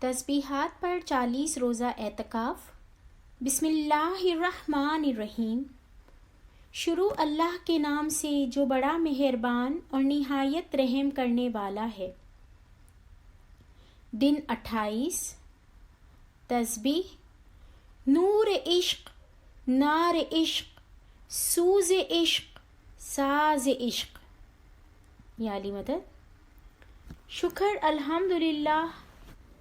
تسبیحات پر 40 روزہ اعتکاف۔ بسم اللہ الرحمن الرحیم۔ شروع اللہ کے نام سے جو بڑا مہربان اور نہایت رحم کرنے والا ہے۔ دن 28۔ تسبیح: نور عشق، نار عشق، سوز عشق، ساز عشق۔ یا علی مدد۔ شکر الحمدللہ،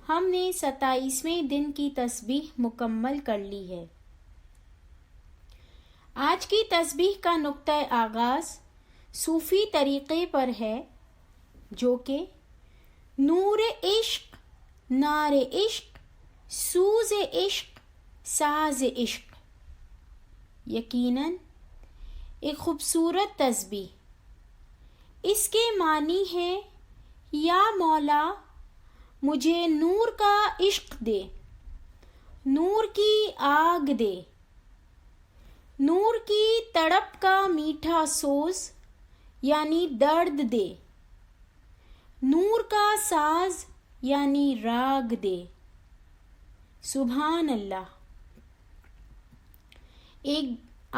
ہم نے 27ویں دن کی تسبیح مکمل کر لی ہے۔ آج کی تسبیح کا نقطۂ آغاز صوفی طریقے پر ہے، جو کہ نور عشق، نار عشق، سوز عشق، ساز عشق۔ یقیناً ایک خوبصورت تسبیح۔ اس کے معنی ہے: یا مولا، مجھے نور کا عشق دے، نور کی آگ دے، نور کی تڑپ کا میٹھا سوز یعنی درد دے، نور کا ساز یعنی راگ دے۔ سبحان اللہ۔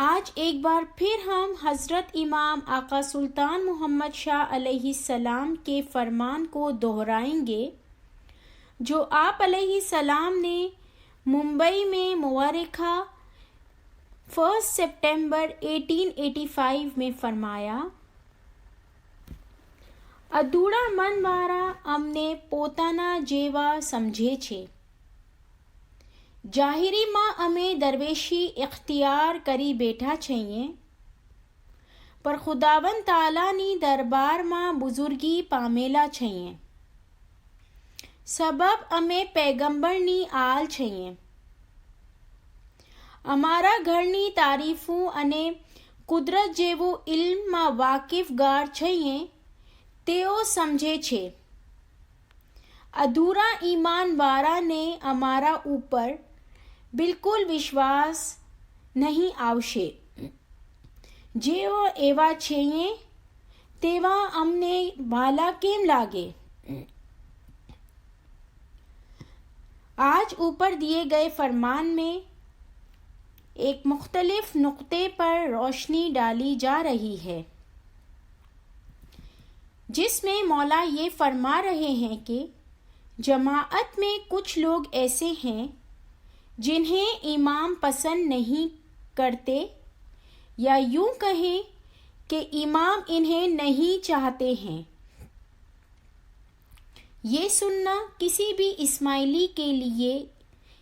آج ایک بار پھر ہم حضرت امام آقا سلطان محمد شاہ علیہ السلام کے فرمان کو دہرائیں گے، جو آپ علیہ السلام نے ممبئی میں مورخہ 1 سپٹمبر 1885 میں فرمایا: ادھورا من مارا امنے پوتانا جیوا سمجھے چھے، جاہری ماں امیں درویشی اختیار کری بیٹھا چھئیں، پر خداوند تعالیٰ نی دربار ماں بزرگی پامیلا چھئیں، سبب امیں پیغمبر نی آل چھئیں، امارا گھر نی تعریفوں انے قدرت جیوو علم ما واقف گار چھئیں تیو سمجھے چھے۔ ادھورا ایمان وارا نے امارا اوپر بالکل وشواس نہیں آوشے، جیو ایوا چھئیں تیوا ام نے بھالا کیم لاگے۔ آج اوپر دیے گئے فرمان میں ایک مختلف نقطے پر روشنی ڈالی جا رہی ہے، جس میں مولا یہ فرما رہے ہیں کہ جماعت میں کچھ لوگ ایسے ہیں جنہیں امام پسند نہیں کرتے، یا یوں کہیں کہ امام انہیں نہیں چاہتے ہیں۔ یہ سننا کسی بھی اسماعیلی کے لیے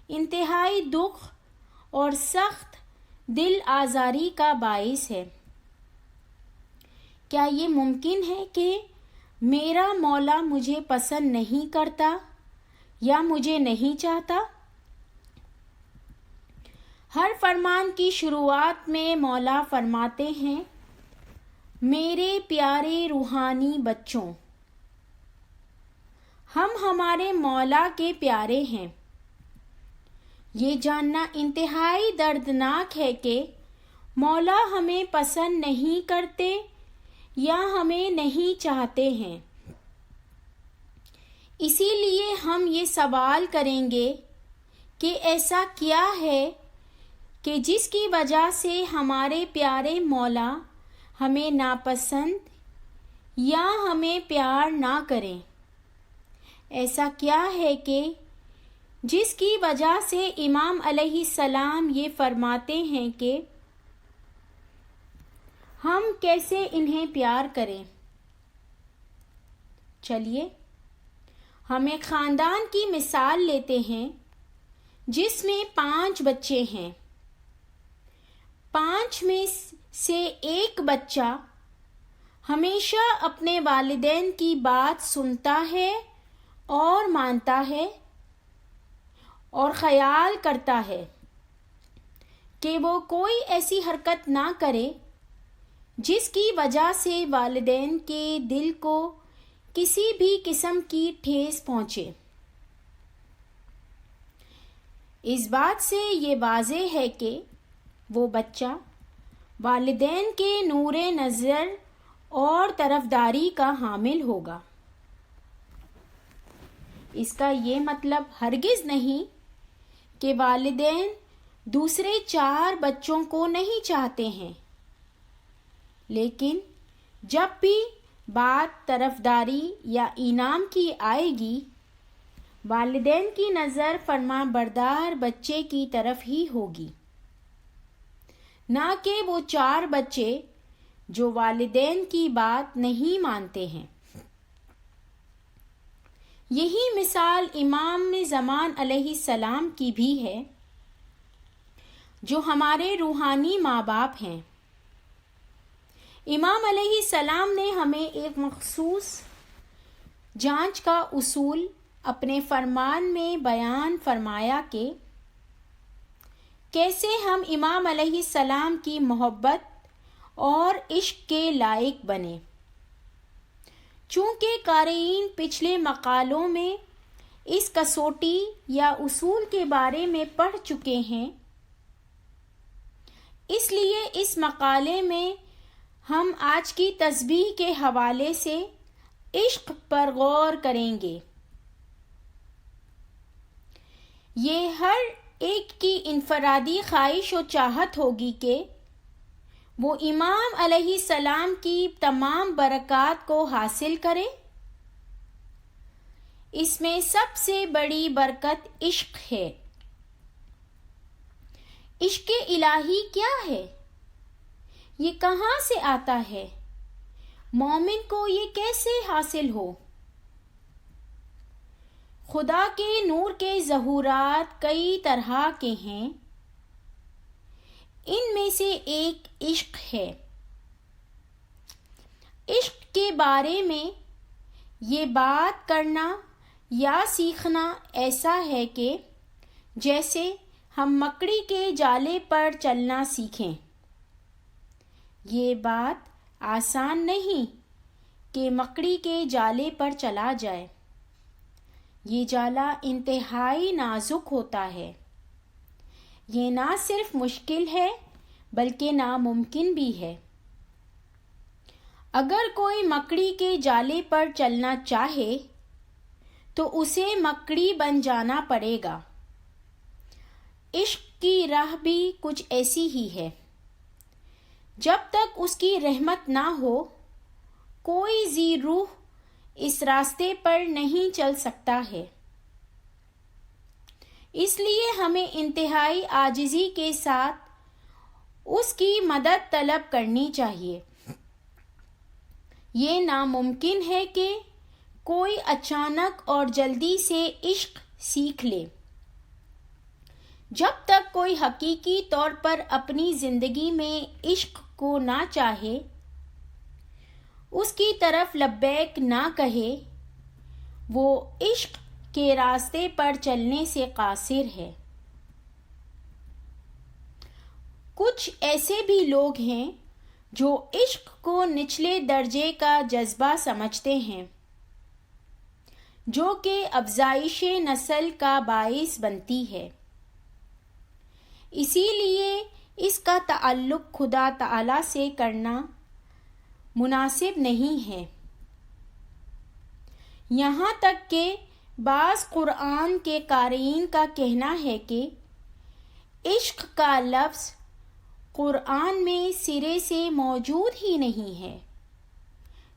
انتہائی دکھ اور سخت دل آزاری کا باعث ہے۔ کیا یہ ممکن ہے کہ میرا مولا مجھے پسند نہیں کرتا یا مجھے نہیں چاہتا؟ ہر فرمان کی شروعات میں مولا فرماتے ہیں: میرے پیارے روحانی بچوں۔ ہم ہمارے مولا کے پیارے ہیں۔ یہ جاننا انتہائی دردناک ہے کہ مولا ہمیں پسند نہیں کرتے یا ہمیں نہیں چاہتے ہیں۔ اسی لیے ہم یہ سوال کریں گے کہ ایسا کیا ہے کہ جس کی وجہ سے ہمارے پیارے مولا ہمیں ناپسند یا ہمیں پیار نہ کریں؟ ایسا کیا ہے کہ جس کی وجہ سے امام علیہ السلام یہ فرماتے ہیں کہ ہم کیسے انہیں پیار کریں؟ چلیے ہم ایک خاندان کی مثال لیتے ہیں جس میں 5 بچے ہیں۔ 5 میں سے ایک بچہ ہمیشہ اپنے والدین کی بات سنتا ہے اور مانتا ہے اور خیال کرتا ہے کہ وہ کوئی ایسی حرکت نہ کرے جس کی وجہ سے والدین کے دل کو کسی بھی قسم کی ٹھیس پہنچے۔ اس بات سے یہ واضح ہے کہ وہ بچہ والدین کے نور نظر اور طرفداری کا حامل ہوگا۔ اس کا یہ مطلب ہرگز نہیں کہ والدین دوسرے 4 بچوں کو نہیں چاہتے ہیں، لیکن جب بھی بات طرفداری یا انعام کی آئے گی، والدین کی نظر فرما بردار بچے کی طرف ہی ہوگی، نہ کہ وہ 4 بچے جو والدین کی بات نہیں مانتے ہیں۔ یہی مثال امام زمان علیہ السلام کی بھی ہے، جو ہمارے روحانی ماں باپ ہیں۔ امام علیہ السلام نے ہمیں ایک مخصوص جانچ کا اصول اپنے فرمان میں بیان فرمایا کہ کیسے ہم امام علیہ السلام کی محبت اور عشق کے لائق بنے۔ چونکہ قارئین پچھلے مقالوں میں اس کسوٹی یا اصول کے بارے میں پڑھ چکے ہیں، اس لیے اس مقالے میں ہم آج کی تسبیح کے حوالے سے عشق پر غور کریں گے۔ یہ ہر ایک کی انفرادی خواہش و چاہت ہوگی کہ وہ امام علیہ السلام کی تمام برکات کو حاصل کرے۔ اس میں سب سے بڑی برکت عشق ہے۔ عشق الہی کیا ہے؟ یہ کہاں سے آتا ہے؟ مومن کو یہ کیسے حاصل ہو؟ خدا کے نور کے ظہورات کئی طرح کے ہیں، ان میں سے ایک عشق ہے۔ عشق کے بارے میں یہ بات کرنا یا سیکھنا ایسا ہے کہ جیسے ہم مکڑی کے جالے پر چلنا سیکھیں۔ یہ بات آسان نہیں کہ مکڑی کے جالے پر چلا جائے۔ یہ جالا انتہائی نازک ہوتا ہے۔ یہ نہ صرف مشکل ہے بلکہ ناممکن بھی ہے۔ اگر کوئی مکڑی کے جالے پر چلنا چاہے تو اسے مکڑی بن جانا پڑے گا۔ عشق کی راہ بھی کچھ ایسی ہی ہے۔ جب تک اس کی رحمت نہ ہو، کوئی ذی روح اس راستے پر نہیں چل سکتا ہے۔ اس لیے ہمیں انتہائی عاجزی کے ساتھ اس کی مدد طلب کرنی چاہیے۔ یہ ناممکن ہے کہ کوئی اچانک اور جلدی سے عشق سیکھ لے۔ جب تک کوئی حقیقی طور پر اپنی زندگی میں عشق کو نہ چاہے، اس کی طرف لبیک نہ کہے، وہ عشق کے راستے پر چلنے سے قاصر ہے۔ کچھ ایسے بھی لوگ ہیں جو عشق کو نچلے درجے کا جذبہ سمجھتے ہیں، جو کہ افزائش نسل کا باعث بنتی ہے۔ اسی لیے اس کا تعلق خدا تعالی سے کرنا مناسب نہیں ہے۔ یہاں تک کہ بعض قرآن کے قارئین کا کہنا ہے کہ عشق کا لفظ قرآن میں سرے سے موجود ہی نہیں ہے،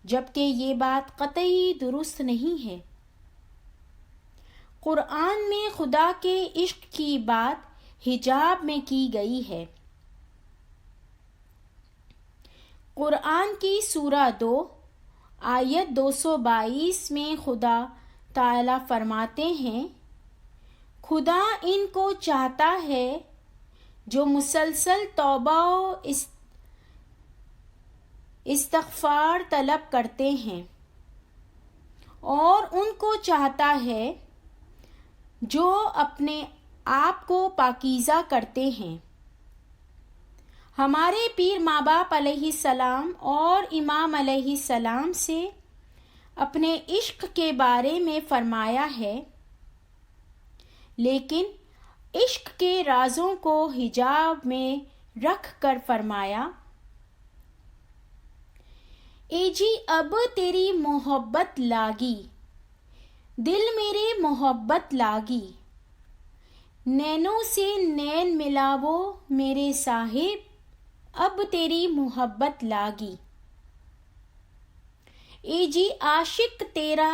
جبکہ یہ بات قطعی درست نہیں ہے۔ قرآن میں خدا کے عشق کی بات حجاب میں کی گئی ہے۔ قرآن کی سورہ 2 آیت 222 میں خدا تعالیٰ فرماتے ہیں، خدا ان کو چاہتا ہے جو مسلسل توبہ و استغفار طلب کرتے ہیں، اور ان کو چاہتا ہے جو اپنے آپ کو پاکیزہ کرتے ہیں۔ ہمارے پیر ماں باپ علیہ السلام اور امام علیہ السلام سے اپنے عشق کے بارے میں فرمایا ہے، لیکن عشق کے رازوں کو حجاب میں رکھ کر فرمایا، اے جی اب تیری محبت لاگی، دل میرے محبت لاگی، نینوں سے نین ملاو میرے صاحب، اب تیری محبت لاگی۔ اے جی عاشق تیرا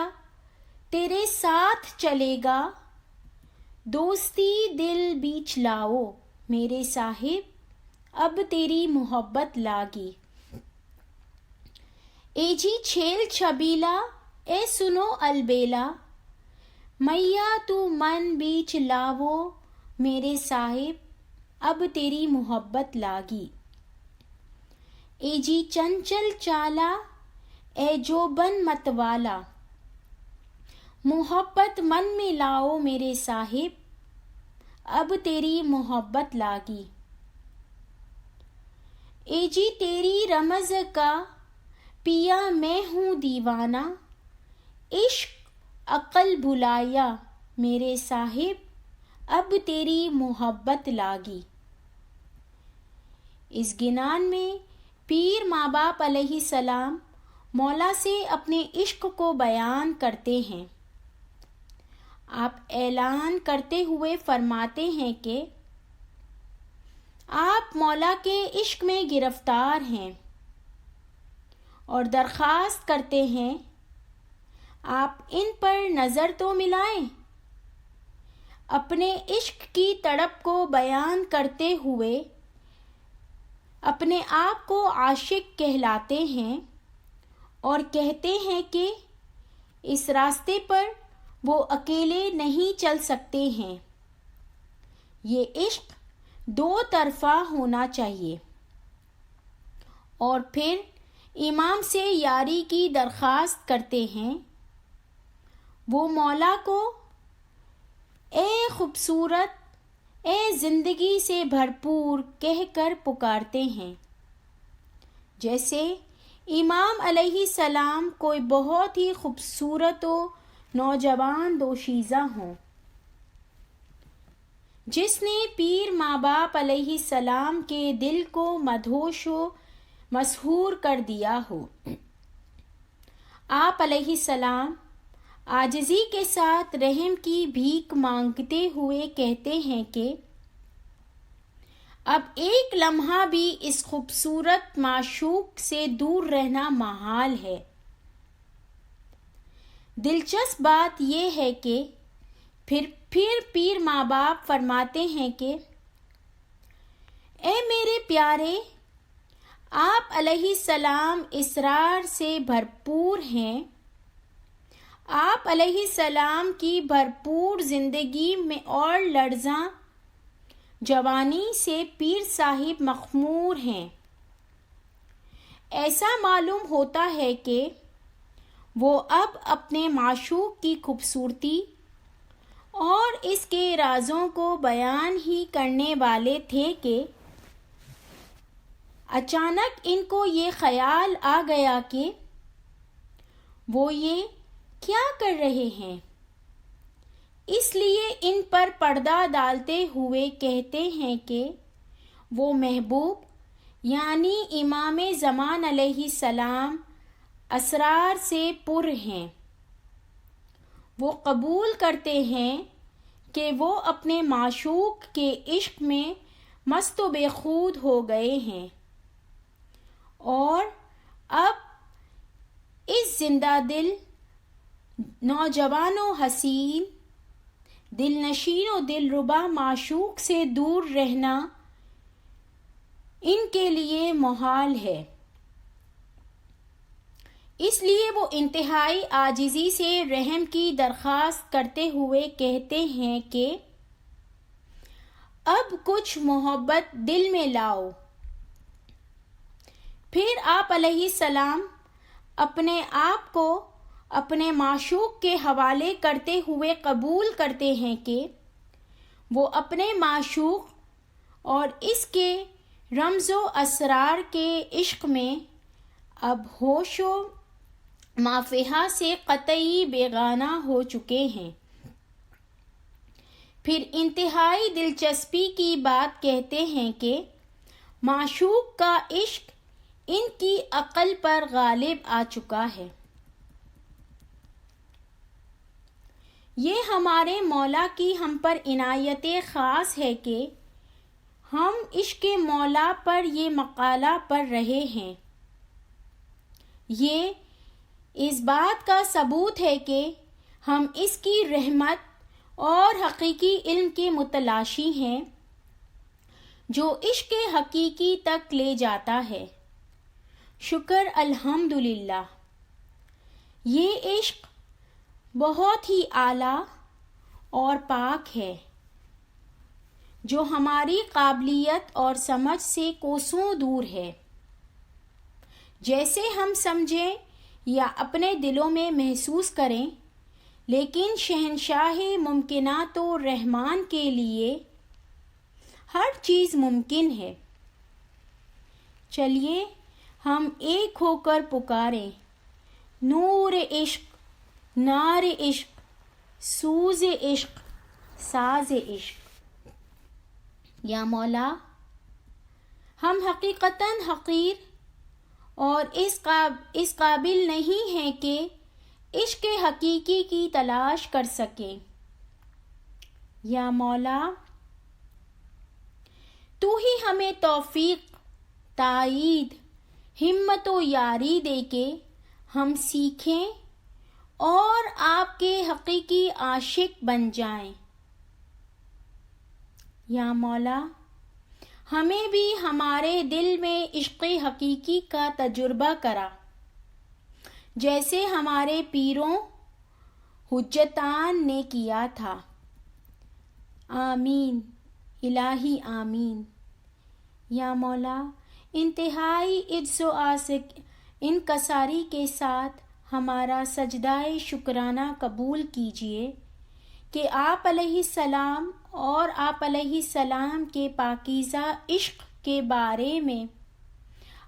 تیرے ساتھ چلے گا، دوستی دل بیچ لاؤ میرے صاحب، اب تیری محبت لاگی۔ اے جی چھیل چھبیلا اے سنو البیلا، میاں تو من بیچ لاو میرے صاحب، اب تیری محبت لاگی۔ اے جی چنچل چالا اے جو بن مت والا، محبت من میں لاؤ میرے صاحب، اب تیری محبت لاگی۔ اے جی تیری رمز کا پیا میں ہوں دیوانہ، عشق عقل بھلایا میرے صاحب، اب تیری محبت لاگی۔ اس گنان میں پیر ماں باپ علیہ السلام مولا سے اپنے عشق کو بیان کرتے ہیں۔ آپ اعلان کرتے ہوئے فرماتے ہیں کہ آپ مولا کے عشق میں گرفتار ہیں اور درخواست کرتے ہیں آپ ان پر نظر تو ملائیں۔ اپنے عشق کی تڑپ کو بیان کرتے ہوئے اپنے آپ کو عاشق کہلاتے ہیں اور کہتے ہیں کہ اس راستے پر وہ اکیلے نہیں چل سکتے ہیں، یہ عشق دو طرفہ ہونا چاہیے۔ اور پھر امام سے یاری کی درخواست کرتے ہیں، وہ مولا کو اے خوبصورت اے زندگی سے بھرپور کہہ کر پکارتے ہیں، جیسے امام علیہ السلام کوئی بہت ہی خوبصورت و نوجوان دوشیزہ ہوں، جس نے پیر ماں باپ علیہ السلام کے دل کو مدہوش و مسحور کر دیا ہو۔ آپ علیہ السلام عاجزی کے ساتھ رحم کی بھیک مانگتے ہوئے کہتے ہیں کہ اب ایک لمحہ بھی اس خوبصورت معشوق سے دور رہنا محال ہے۔ دلچسپ بات یہ ہے کہ پھر پیر ماں باپ فرماتے ہیں کہ اے میرے پیارے، آپ علیہ السلام اسرار سے بھرپور ہیں، آپ علیہ السلام کی بھرپور زندگی میں اور لرزاں جوانی سے پیر صاحب مخمور ہیں۔ ایسا معلوم ہوتا ہے کہ وہ اب اپنے معشوق کی خوبصورتی اور اس کے رازوں کو بیان ہی کرنے والے تھے کہ اچانک ان کو یہ خیال آ گیا کہ وہ یہ کیا کر رہے ہیں، اس لیے ان پر پردہ ڈالتے ہوئے کہتے ہیں کہ وہ محبوب یعنی امام زمان علیہ السلام اسرار سے پر ہیں۔ وہ قبول کرتے ہیں کہ وہ اپنے معشوق کے عشق میں مست و بے خود ہو گئے ہیں اور اب اس زندہ دل نوجوان و حسین دل نشین و دل ربا معشوق سے دور رہنا ان کے لیے محال ہے۔ اس لیے وہ انتہائی عاجزی سے رحم کی درخواست کرتے ہوئے کہتے ہیں کہ اب کچھ محبت دل میں لاؤ۔ پھر آپ علیہ السلام اپنے آپ کو اپنے معشوق کے حوالے کرتے ہوئے قبول کرتے ہیں کہ وہ اپنے معشوق اور اس کے رمز و اسرار کے عشق میں اب ہوش و مافیہ سے قطعی بیگانہ ہو چکے ہیں۔ پھر انتہائی دلچسپی کی بات کہتے ہیں کہ معشوق کا عشق ان کی عقل پر غالب آ چکا ہے۔ یہ ہمارے مولا کی ہم پر عنایت خاص ہے کہ ہم عشق مولا پر یہ مقالہ پڑھ رہے ہیں۔ یہ اس بات کا ثبوت ہے کہ ہم اس کی رحمت اور حقیقی علم کے متلاشی ہیں جو عشق حقیقی تک لے جاتا ہے۔ شکر الحمدللہ، یہ عشق بہت ہی اعلیٰ اور پاک ہے جو ہماری قابلیت اور سمجھ سے کوسوں دور ہے۔ جیسے ہم سمجھیں یا اپنے دلوں میں محسوس کریں، لیکن شہنشاہ ممکنات و رحمان کے لیے ہر چیز ممکن ہے۔ چلیے ہم ایک ہو کر پکاریں، نور عشق، نار عشق، سوز عشق، ساز عشق۔ یا مولا، ہم حقیقتاً حقیر اور اس قابل نہیں ہیں کہ عشق حقیقی کی تلاش کر سکیں۔ یا مولا، تو ہی ہمیں توفیق، تائید، ہمت و یاری دے کے ہم سیکھیں اور آپ کے حقیقی عاشق بن جائیں۔ یا مولا، ہمیں بھی ہمارے دل میں عشق حقیقی کا تجربہ کرا، جیسے ہمارے پیروں حجتان نے کیا تھا۔ آمین الہی آمین۔ یا مولا، انتہائی عجز و انکساری کے ساتھ ہمارا سجدہ شکرانہ قبول کیجیے کہ آپ علیہ السلام اور آپ علیہ السلام کے پاکیزہ عشق کے بارے میں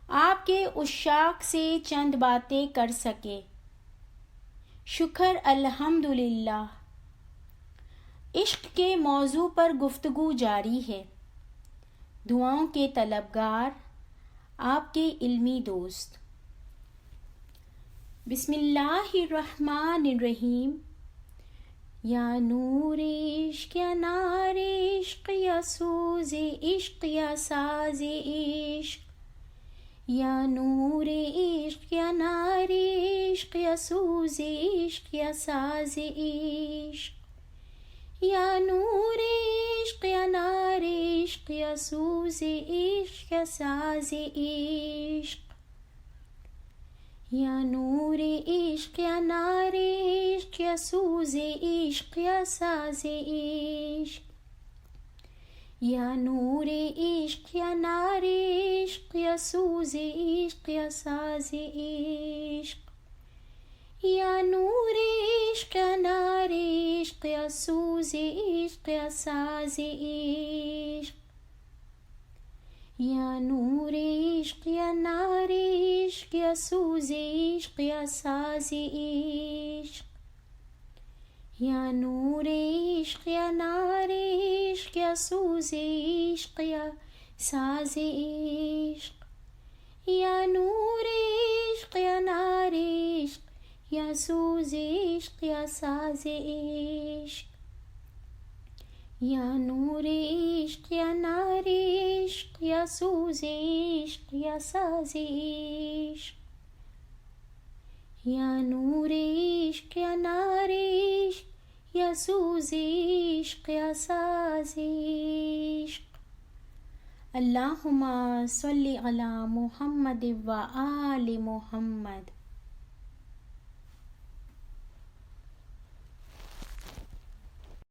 آپ کے عشاق سے چند باتیں کر سکے۔ شکر الحمدللہ۔ عشق کے موضوع پر گفتگو جاری ہے۔ دعاؤں کے طلبگار آپ کے علمی دوست۔ بسم اللہ الرحمن الرحیم۔ یا نور عشق، یا نار عشق، یا سوز عشق، یا ساز عشق۔ یا نور عشق، یا نار عشق، یا سوز عشق، یا ساز عشق۔ یا نور عشق، یا نار عشق، یا سوز عشق، یا ساز عشق۔ یا نور عشق، یا نار عشق، یا سوز عشق، یا ساز عشق۔ یا نور عشق، یا نار عشق، یا سوز عشق، یا ساز عشق۔ یا نور عشق، یا نار عشق، یا سوز عشق، یا ساز عشق۔ یا نور عشق، یا نار عشق، یا سوز عشق، یا ساز عشق۔ یا نور عشق، یا نار عشق، یا سوز عشق، یا ساز عشق۔ یا نور عشق، یا نار عشق، یا سوز عشق، یا ساز عشق۔ یا نور عشق، یا نار عشق، یا سوز عشق، یا ساز عشق۔ یا نور عشق، یا نار عشق، یا سوز عشق، یا ساز عشق۔ اللہم صلی علی محمد و آل محمد۔